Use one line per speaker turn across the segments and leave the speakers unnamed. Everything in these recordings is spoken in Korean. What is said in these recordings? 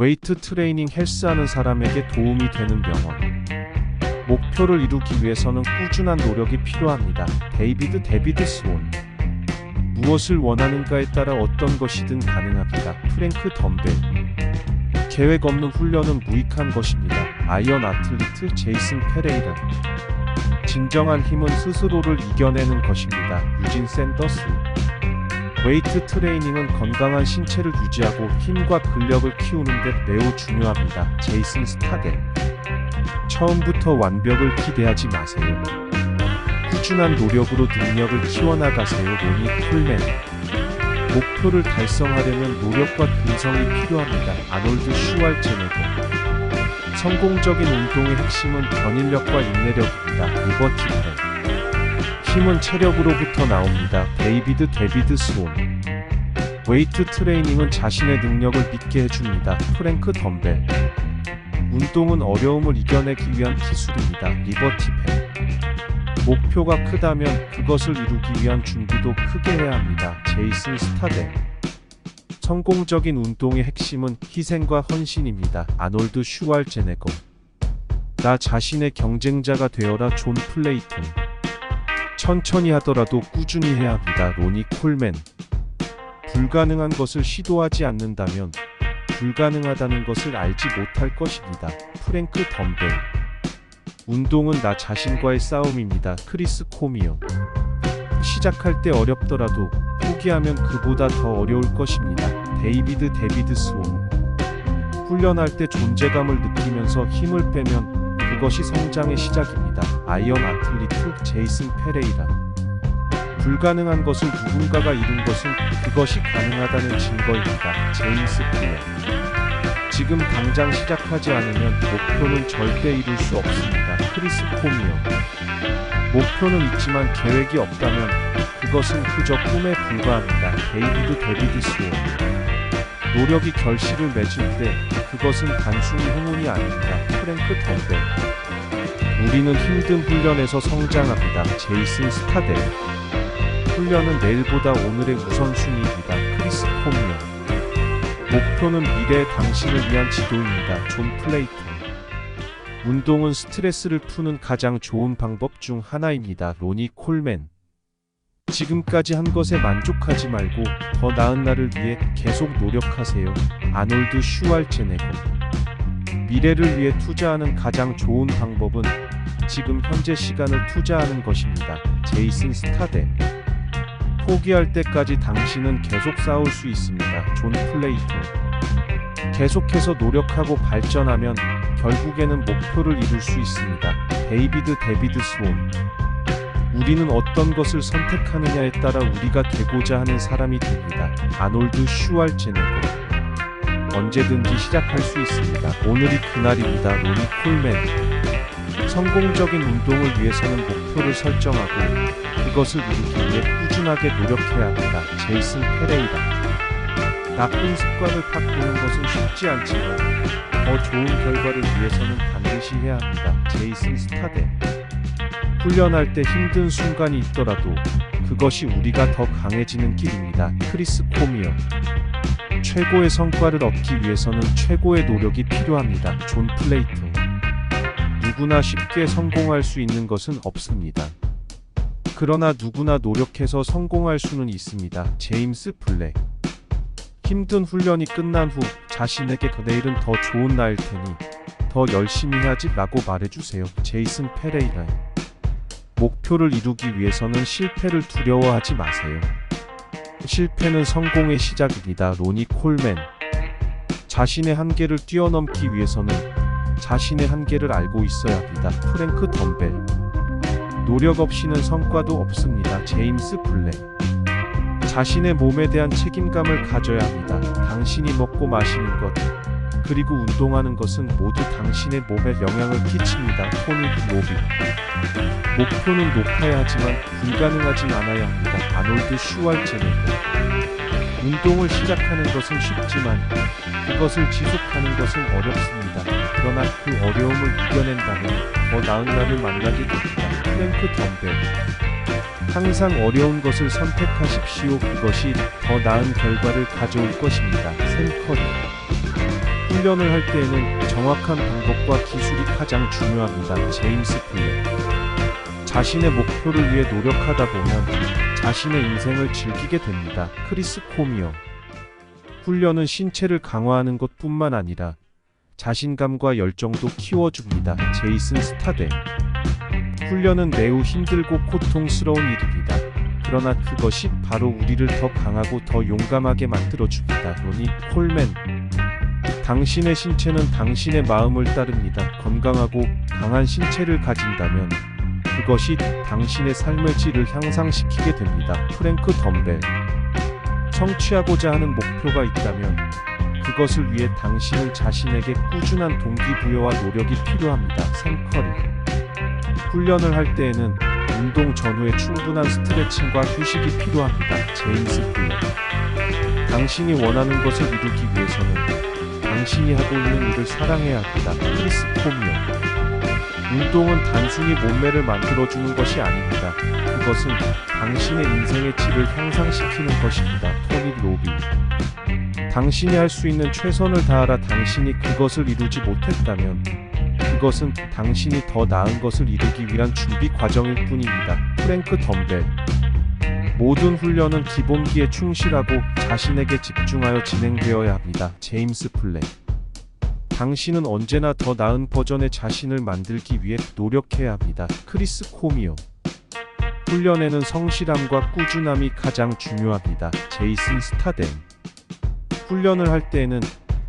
웨이트 트레이닝 헬스하는 사람에게 도움이 되는 병원. 목표를 이루기 위해서는 꾸준한 노력이 필요합니다. 데이비드 스원. 무엇을 원하는가에 따라 어떤 것이든 가능합니다. 프랭크 덤벨. 계획 없는 훈련은 무익한 것입니다. 아이언 아틀리트 제이슨 페레이라. 진정한 힘은 스스로를 이겨내는 것입니다. 유진 샌더스. 웨이트 트레이닝은 건강한 신체를 유지하고 힘과 근력을 키우는 데 매우 중요합니다. 제이슨 스타뎀. 처음부터 완벽을 기대하지 마세요. 꾸준한 노력으로 능력을 키워나가세요. 로니 콜맨. 목표를 달성하려면 노력과 근성이 필요합니다. 아놀드 슈왈제네거. 성공적인 운동의 핵심은 견인력과 인내력입니다. 리버티 펜. 힘은 체력으로부터 나옵니다. 데이비드 스원. 웨이트 트레이닝은 자신의 능력을 믿게 해줍니다. 프랭크 덤벨. 운동은 어려움을 이겨내기 위한 기술입니다. 리버티 펜. 목표가 크다면 그것을 이루기 위한 준비도 크게 해야 합니다. 제이슨 스타뎀. 성공적인 운동의 핵심은 희생과 헌신입니다. 아놀드 슈왈제네거. 나 자신의 경쟁자가 되어라. 존 플레이튼. 천천히 하더라도 꾸준히 해야 합니다. 로니 콜맨. 불가능한 것을 시도하지 않는다면 불가능하다는 것을 알지 못할 것입니다. 프랭크 덤벨. 운동은 나 자신과의 싸움입니다. 크리스 코미어. 시작할 때 어렵더라도 포기하면 그보다 더 어려울 것입니다. 데이비드 스원. 훈련할 때 존재감을 느끼면서 힘을 빼면 그것이 성장의 시작입니다. 아이언 아틀리트 제이슨 페레이라. 불가능한 것을 누군가가 이룬 것은 그것이 가능하다는 증거입니다. 제임스 클레. 지금 당장 시작하지 않으면 목표는 절대 이룰 수 없습니다. 크리스 코미어. 목표는 있지만 계획이 없다면 그것은 그저 꿈에 불과합니다. 데이비드 스원. 노력이 결실을 맺을 때 그것은 단순히 행운이 아닙니다. 프랭크 덤벨. 우리는 힘든 훈련에서 성장합니다. 제이슨 스타뎀. 훈련은 내일보다 오늘의 우선순위입니다. 크리스 코미어. 목표는 미래의 당신을 위한 지도입니다. 존 플레이튼. 운동은 스트레스를 푸는 가장 좋은 방법 중 하나입니다. 로니 콜맨. 지금까지 한 것에 만족하지 말고 더 나은 날을 위해 계속 노력하세요. 아놀드 슈왈제네거. 미래를 위해 투자하는 가장 좋은 방법은 지금 현재 시간을 투자하는 것입니다. 제이슨 스타뎀. 포기할 때까지 당신은 계속 싸울 수 있습니다. 존 플레이튼. 계속해서 노력하고 발전하면 결국에는 목표를 이룰 수 있습니다. 데이비드 스원. 우리는 어떤 것을 선택하느냐에 따라 우리가 되고자 하는 사람이 됩니다. 아놀드 슈왈제네거. 언제든지 시작할 수 있습니다. 오늘이 그날입니다. 로니 콜맨. 성공적인 운동을 위해서는 목표를 설정하고 그것을 이루기 위해 꾸준하게 노력해야 합니다. 제이슨 페레이라. 나쁜 습관을 바꾸는 것은 쉽지 않지만 더 좋은 결과를 위해서는 반드시 해야 합니다. 제이슨 스타뎀. 훈련할 때 힘든 순간이 있더라도 그것이 우리가 더 강해지는 길입니다. 크리스 코미어. 최고의 성과를 얻기 위해서는 최고의 노력이 필요합니다. 존 플레이튼. 누구나 쉽게 성공할 수 있는 것은 없습니다. 그러나 누구나 노력해서 성공할 수는 있습니다. 제임스 블랙. 힘든 훈련이 끝난 후 자신에게 내일은 더 좋은 날일 테니 더 열심히 해야지 라고 말해주세요. 제이슨 페레이라. 목표를 이루기 위해서는 실패를 두려워하지 마세요. 실패는 성공의 시작입니다. 로니 콜맨. 자신의 한계를 뛰어넘기 위해서는 자신의 한계를 알고 있어야 합니다. 프랭크 덤벨. 노력 없이는 성과도 없습니다. 제임스 블랙. 자신의 몸에 대한 책임감을 가져야 합니다. 당신이 먹고 마시는 것, 그리고 운동하는 것은 모두 당신의 몸에 영향을 끼칩니다. 토니 로빈. 목표는 높아야 하지만 불가능하진 않아야 합니다. 아놀드 슈왈제네거. 운동을 시작하는 것은 쉽지만 그것을 지속하는 것은 어렵습니다. 그러나 그 어려움을 이겨낸다면 더 나은 날을 만나게 됩니다. 프랭크 덤벨. 항상 어려운 것을 선택하십시오. 그것이 더 나은 결과를 가져올 것입니다. 샘 커리. 훈련을 할 때에는 정확한 방법과 기술이 가장 중요합니다. 제임스 클랩. 자신의 목표를 위해 노력하다 보면 자신의 인생을 즐기게 됩니다. 크리스 코미어. 훈련은 신체를 강화하는 것뿐만 아니라 자신감과 열정도 키워줍니다. 제이슨 스타뎀. 훈련은 매우 힘들고 고통스러운 일입니다. 그러나 그것이 바로 우리를 더 강하고 더 용감하게 만들어줍니다. 로니 콜맨. 당신의 신체는 당신의 마음을 따릅니다. 건강하고 강한 신체를 가진다면 그것이 당신의 삶의 질을 향상시키게 됩니다. 프랭크 덤벨. 성취하고자 하는 목표가 있다면 그것을 위해 당신은 자신에게 꾸준한 동기부여와 노력이 필요합니다. 샘 커리. 훈련을 할 때에는 운동 전후에 충분한 스트레칭과 휴식이 필요합니다. 제임스 클랩. 당신이 원하는 것을 이루기 위해서는 당신이 하고 있는 일을 사랑해야 합니다. 크리스 코미어. 운동은 단순히 몸매를 만들어주는 것이 아닙니다. 그것은 당신의 인생의 질을 향상시키는 것입니다. 토니 로비. 당신이 할 수 있는 최선을 다하라. 당신이 그것을 이루지 못했다면 그것은 당신이 더 나은 것을 이루기 위한 준비 과정일 뿐입니다. 프랭크 덤벨. 모든 훈련은 기본기에 충실하고 자신에게 집중하여 진행되어야 합니다. 제임스 플랫. 당신은 언제나 더 나은 버전의 자신을 만들기 위해 노력해야 합니다. 크리스 코미어. 훈련에는 성실함과 꾸준함이 가장 중요합니다. 제이슨 스타뎀. 훈련을 할 때에는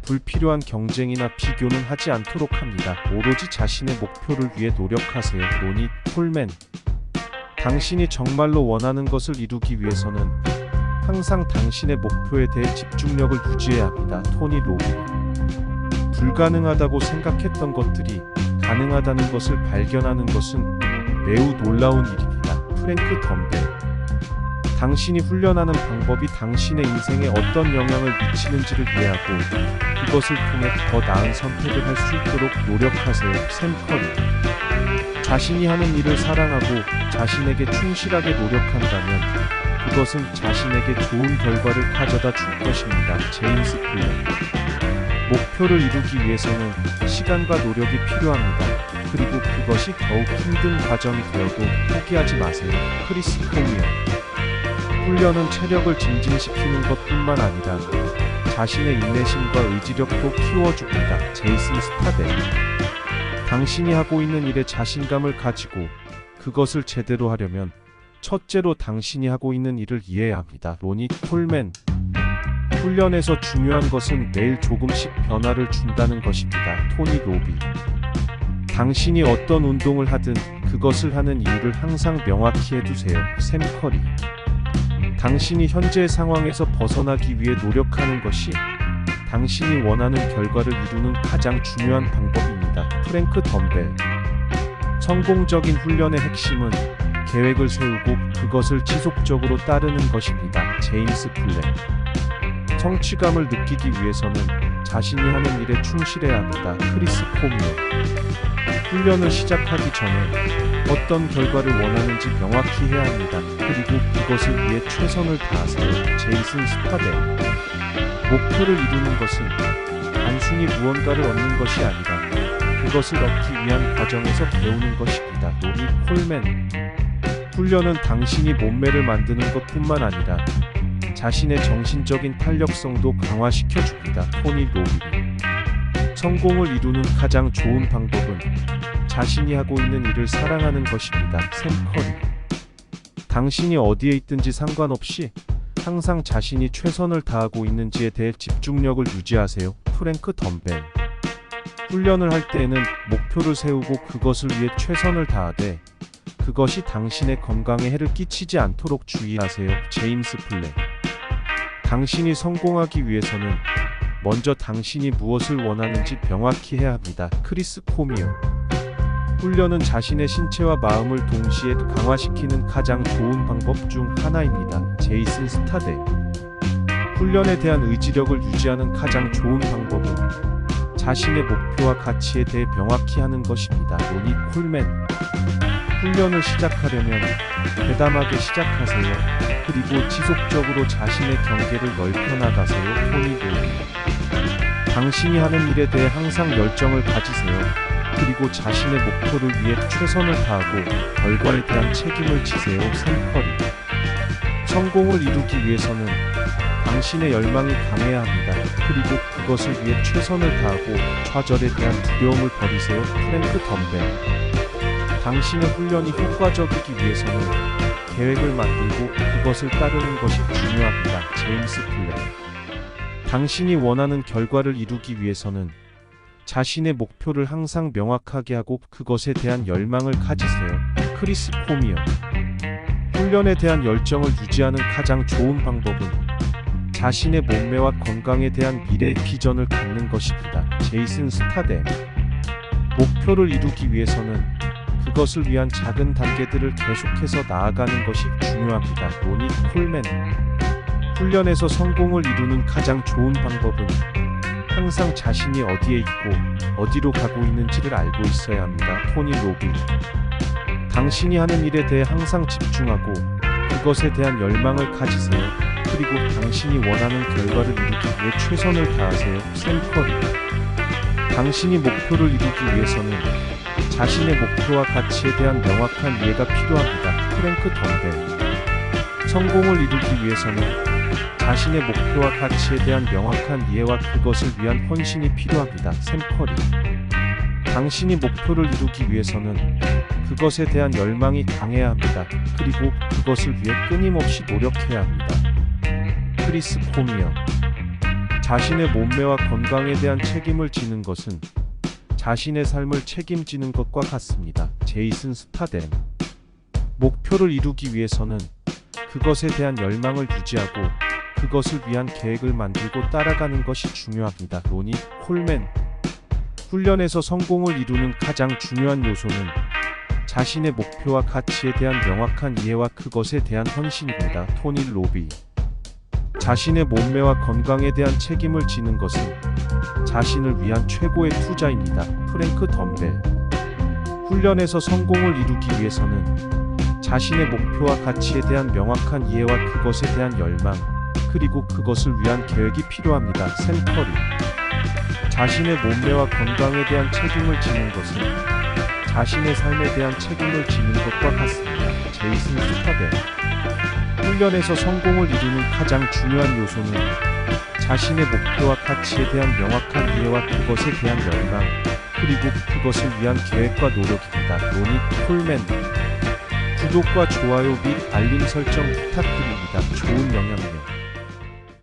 불필요한 경쟁이나 비교는 하지 않도록 합니다. 오로지 자신의 목표를 위해 노력하세요. 로니 콜맨. 당신이 정말로 원하는 것을 이루기 위해서는 항상 당신의 목표에 대해 집중력을 유지해야 합니다. 토니 로비. 불가능하다고 생각했던 것들이 가능하다는 것을 발견하는 것은 매우 놀라운 일입니다. 프랭크 덤벨. 당신이 훈련하는 방법이 당신의 인생에 어떤 영향을 미치는지를 이해하고 그것을 통해 더 나은 선택을 할 수 있도록 노력하세요. 샘 커리. 자신이 하는 일을 사랑하고 자신에게 충실하게 노력한다면 그것은 자신에게 좋은 결과를 가져다 줄 것입니다. 제임스 클랩. 목표를 이루기 위해서는 시간과 노력이 필요합니다. 그리고 그것이 더욱 힘든 과정이 되어도 포기하지 마세요. 크리스 코미어. 훈련은 체력을 증진시키는 것뿐만 아니라 자신의 인내심과 의지력도 키워줍니다. 제이슨 스타뎀. 당신이 하고 있는 일에 자신감을 가지고 그것을 제대로 하려면 첫째로 당신이 하고 있는 일을 이해해야 합니다. 로니 콜맨. 훈련에서 중요한 것은 매일 조금씩 변화를 준다는 것입니다. 토니 로비. 당신이 어떤 운동을 하든 그것을 하는 이유를 항상 명확히 해두세요. 샘 커리. 당신이 현재의 상황에서 벗어나기 위해 노력하는 것이 당신이 원하는 결과를 이루는 가장 중요한 방법입니다. 프랭크 덤벨. 성공적인 훈련의 핵심은 계획을 세우고 그것을 지속적으로 따르는 것입니다. 제임스 플랫. 성취감을 느끼기 위해서는 자신이 하는 일에 충실해야 합니다. 크리스 코미어. 훈련을 시작하기 전에 어떤 결과를 원하는지 명확히 해야 합니다. 그리고 그것을 위해 최선을 다하세요. 제이슨 스타뎀. 목표를 이루는 것은 단순히 무언가를 얻는 것이 아니라 그것을 얻기 위한 과정에서 배우는 것입니다. 로니 콜맨. 훈련은 당신이 몸매를 만드는 것뿐만 아니라 자신의 정신적인 탄력성도 강화시켜줍니다. 토니 로비. 성공을 이루는 가장 좋은 방법은 자신이 하고 있는 일을 사랑하는 것입니다. 샘 커리. 당신이 어디에 있든지 상관없이 항상 자신이 최선을 다하고 있는지에 대해 집중력을 유지하세요. 프랭크 덤벨. 훈련을 할 때에는 목표를 세우고 그것을 위해 최선을 다하되 그것이 당신의 건강에 해를 끼치지 않도록 주의하세요. 제임스 플랫. 당신이 성공하기 위해서는 먼저 당신이 무엇을 원하는지 명확히 해야 합니다. 크리스 코미어. 훈련은 자신의 신체와 마음을 동시에 강화시키는 가장 좋은 방법 중 하나입니다. 제이슨 스타뎀. 훈련에 대한 의지력을 유지하는 가장 좋은 방법은 자신의 목표와 가치에 대해 명확히 하는 것입니다. 로니 콜맨. 훈련을 시작하려면 대담하게 시작하세요. 그리고 지속적으로 자신의 경계를 넓혀나가세요. 토니 로비. 당신이 하는 일에 대해 항상 열정을 가지세요. 그리고 자신의 목표를 위해 최선을 다하고 결과에 대한 책임을 지세요. 샘 커리. 성공을 이루기 위해서는 당신의 열망이 강해야 합니다. 그리고 그것을 위해 최선을 다하고 좌절에 대한 두려움을 버리세요. 프랭크 덤벨. 당신의 훈련이 효과적이기 위해서는 계획을 만들고 그것을 따르는 것이 중요합니다. 제임스 클레어. 당신이 원하는 결과를 이루기 위해서는 자신의 목표를 항상 명확하게 하고 그것에 대한 열망을 가지세요. 크리스 포미어. 훈련에 대한 열정을 유지하는 가장 좋은 방법은 자신의 몸매와 건강에 대한 미래의 비전을 갖는 것입니다. 제이슨 스타뎀. 목표를 이루기 위해서는 그것을 위한 작은 단계들을 계속해서 나아가는 것이 중요합니다. 로니 콜맨. 훈련에서 성공을 이루는 가장 좋은 방법은 항상 자신이 어디에 있고 어디로 가고 있는지를 알고 있어야 합니다. 토니 로비. 당신이 하는 일에 대해 항상 집중하고 그것에 대한 열망을 가지세요. 그리고 당신이 원하는 결과를 이루기 위해 최선을 다하세요. 샘 커리. 당신이 목표를 이루기 위해서는 자신의 목표와 가치에 대한 명확한 이해가 필요합니다. 프랭크 덤벨. 성공을 이루기 위해서는 자신의 목표와 가치에 대한 명확한 이해와 그것을 위한 헌신이 필요합니다. 샘 커리. 당신이 목표를 이루기 위해서는 그것에 대한 열망이 강해야 합니다. 그리고 그것을 위해 끊임없이 노력해야 합니다. 크리스 포미어. 자신의 몸매와 건강에 대한 책임을 지는 것은 자신의 삶을 책임지는 것과 같습니다. 제이슨 스타뎀. 목표를 이루기 위해서는 그것에 대한 열망을 유지하고 그것을 위한 계획을 만들고 따라가는 것이 중요합니다. 로니 콜맨. 훈련에서 성공을 이루는 가장 중요한 요소는 자신의 목표와 가치에 대한 명확한 이해와 그것에 대한 헌신입니다. 토니 로비. 자신의 몸매와 건강에 대한 책임을 지는 것은 자신을 위한 최고의 투자입니다. 프랭크 덤벨. 훈련에서 성공을 이루기 위해서는 자신의 목표와 가치에 대한 명확한 이해와 그것에 대한 열망, 그리고 그것을 위한 계획이 필요합니다. 샘 커리. 자신의 몸매와 건강에 대한 책임을 지는 것은 자신의 삶에 대한 책임을 지는 것과 같습니다. 제이슨 스타뎀. 훈련에서 성공을 이루는 가장 중요한 요소는 자신의 목표와 가치에 대한 명확한 이해와 그것에 대한 열망, 그리고 그것을 위한 계획과 노력입니다. 로니 콜맨. 구독과 좋아요 및 알림 설정 부탁드립니다. 좋은 영향력.